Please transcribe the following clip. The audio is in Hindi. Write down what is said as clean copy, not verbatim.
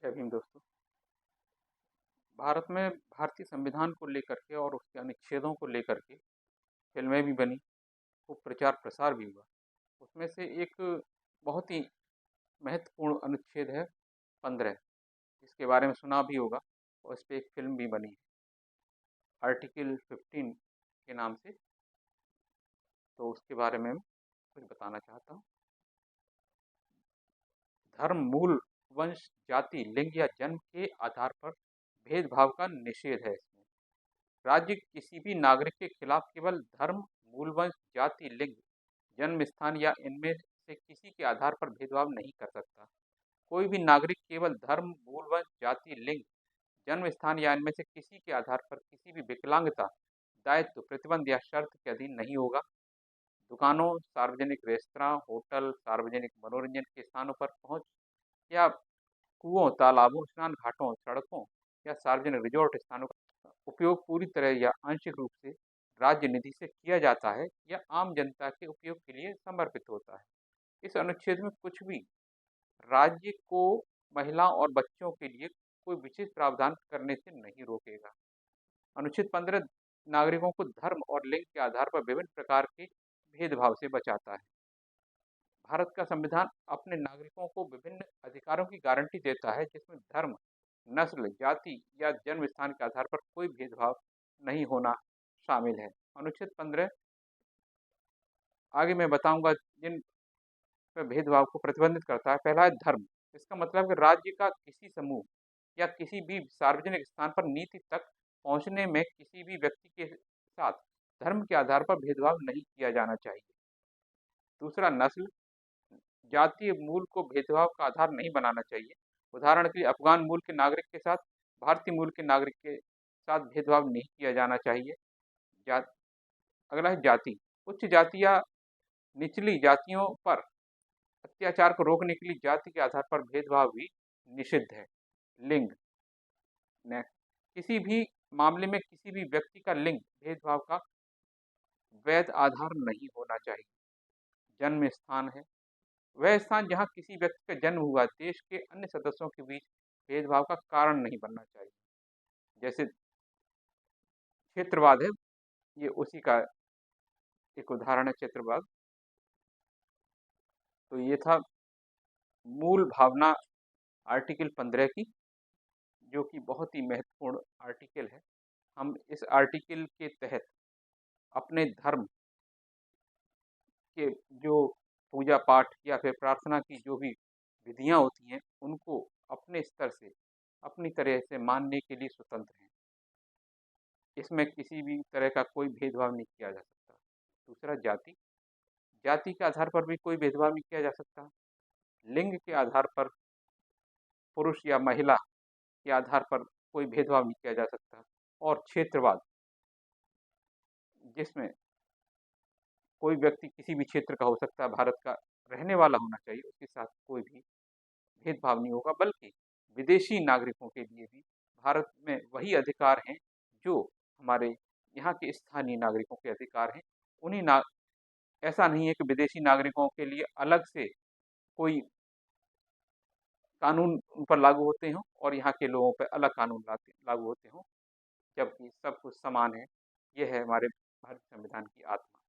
जय भीम दोस्तों। भारत में भारतीय संविधान को लेकर के और उसके अनुच्छेदों को लेकर के फिल्में भी बनी, खूब प्रचार प्रसार भी हुआ। उसमें से एक बहुत ही महत्वपूर्ण अनुच्छेद है 15, जिसके बारे में सुना भी होगा और इस पे एक फिल्म भी बनी है आर्टिकल 15 के नाम से। तो उसके बारे में मैं कुछ बताना चाहता हूँ। धर्म, मूल, वंश, जाति, लिंग या जन्म के आधार पर भेदभाव का निषेध है इसमें। राज्य किसी भी नागरिक के खिलाफ केवल धर्म, मूल वंश, जाति, लिंग, जन्म स्थान या इनमें से किसी के आधार पर भेदभाव नहीं कर सकता। कोई भी नागरिक केवल धर्म, मूल वंश, जाति, लिंग, जन्म स्थान या इनमें से किसी के आधार पर किसी भी विकलांगता, दायित्व, प्रतिबंध या शर्त के अधीन नहीं होगा। दुकानों, सार्वजनिक रेस्तरां, होटल, सार्वजनिक मनोरंजन के स्थानों पर पहुंच या कुओं, तालाबों, स्नान घाटों, सड़कों या सार्वजनिक रिजॉर्ट स्थानों का उपयोग पूरी तरह या आंशिक रूप से राज्य निधि से किया जाता है या आम जनता के उपयोग के लिए समर्पित होता है। इस अनुच्छेद में कुछ भी राज्य को महिला और बच्चों के लिए कोई विशेष प्रावधान करने से नहीं रोकेगा। अनुच्छेद 15 नागरिकों को धर्म और लिंग के आधार पर विभिन्न प्रकार के भेदभाव से बचाता है। भारत का संविधान अपने नागरिकों को विभिन्न अधिकारों की गारंटी देता है, जिसमें धर्म, नस्ल, जाति या जन्म स्थान के आधार पर कोई भेदभाव नहीं होना शामिल है। अनुच्छेद 15 आगे मैं बताऊंगा जिन पे भेदभाव को प्रतिबंधित करता है। पहला है धर्म। इसका मतलब है राज्य का किसी समूह या किसी भी सार्वजनिक स्थान पर नीति तक पहुंचने में किसी भी व्यक्ति के साथ धर्म के आधार पर भेदभाव नहीं किया जाना चाहिए। दूसरा, नस्ल, जातीय मूल को भेदभाव का आधार नहीं बनाना चाहिए। उदाहरण के लिए अफगान मूल के नागरिक के साथ भारतीय मूल के नागरिक के साथ भेदभाव नहीं किया जाना चाहिए। जात अगला है जाति। उच्च जाति या निचली जातियों पर अत्याचार को रोकने के लिए जाति के आधार पर भेदभाव भी निषिद्ध है। लिंग, किसी भी मामले में किसी भी व्यक्ति का लिंग भेदभाव का वैध आधार नहीं होना चाहिए। जन्म स्थान है वह स्थान जहां किसी व्यक्ति का जन्म हुआ, देश के अन्य सदस्यों के बीच भेदभाव का कारण नहीं बनना चाहिए। जैसे क्षेत्रवाद है, ये उसी का एक उदाहरण है, क्षेत्रवाद। तो ये था मूल भावना आर्टिकल 15 की, जो कि बहुत ही महत्वपूर्ण आर्टिकल है। हम इस आर्टिकल के तहत अपने धर्म के जो पूजा पाठ या फिर प्रार्थना की जो भी विधियां होती हैं, उनको अपने स्तर से अपनी तरह से मानने के लिए स्वतंत्र हैं। इसमें किसी भी तरह का कोई भेदभाव नहीं किया जा सकता। दूसरा, जाति। जाति के आधार पर भी कोई भेदभाव नहीं किया जा सकता। लिंग के आधार पर, पुरुष या महिला के आधार पर कोई भेदभाव नहीं किया जा सकता। और क्षेत्रवाद, जिसमें कोई व्यक्ति किसी भी क्षेत्र का हो सकता है, भारत का रहने वाला होना चाहिए, उसके साथ कोई भी भेदभाव नहीं होगा। बल्कि विदेशी नागरिकों के लिए भी भारत में वही अधिकार हैं जो हमारे यहाँ के स्थानीय नागरिकों के अधिकार हैं। उन्हीं ना ऐसा नहीं है कि विदेशी नागरिकों के लिए अलग से कोई कानून उन पर लागू होते हों और यहाँ के लोगों पर अलग कानून लागू होते हों, जबकि सब कुछ समान है। यह है हमारे भारतीय संविधान की आत्मा।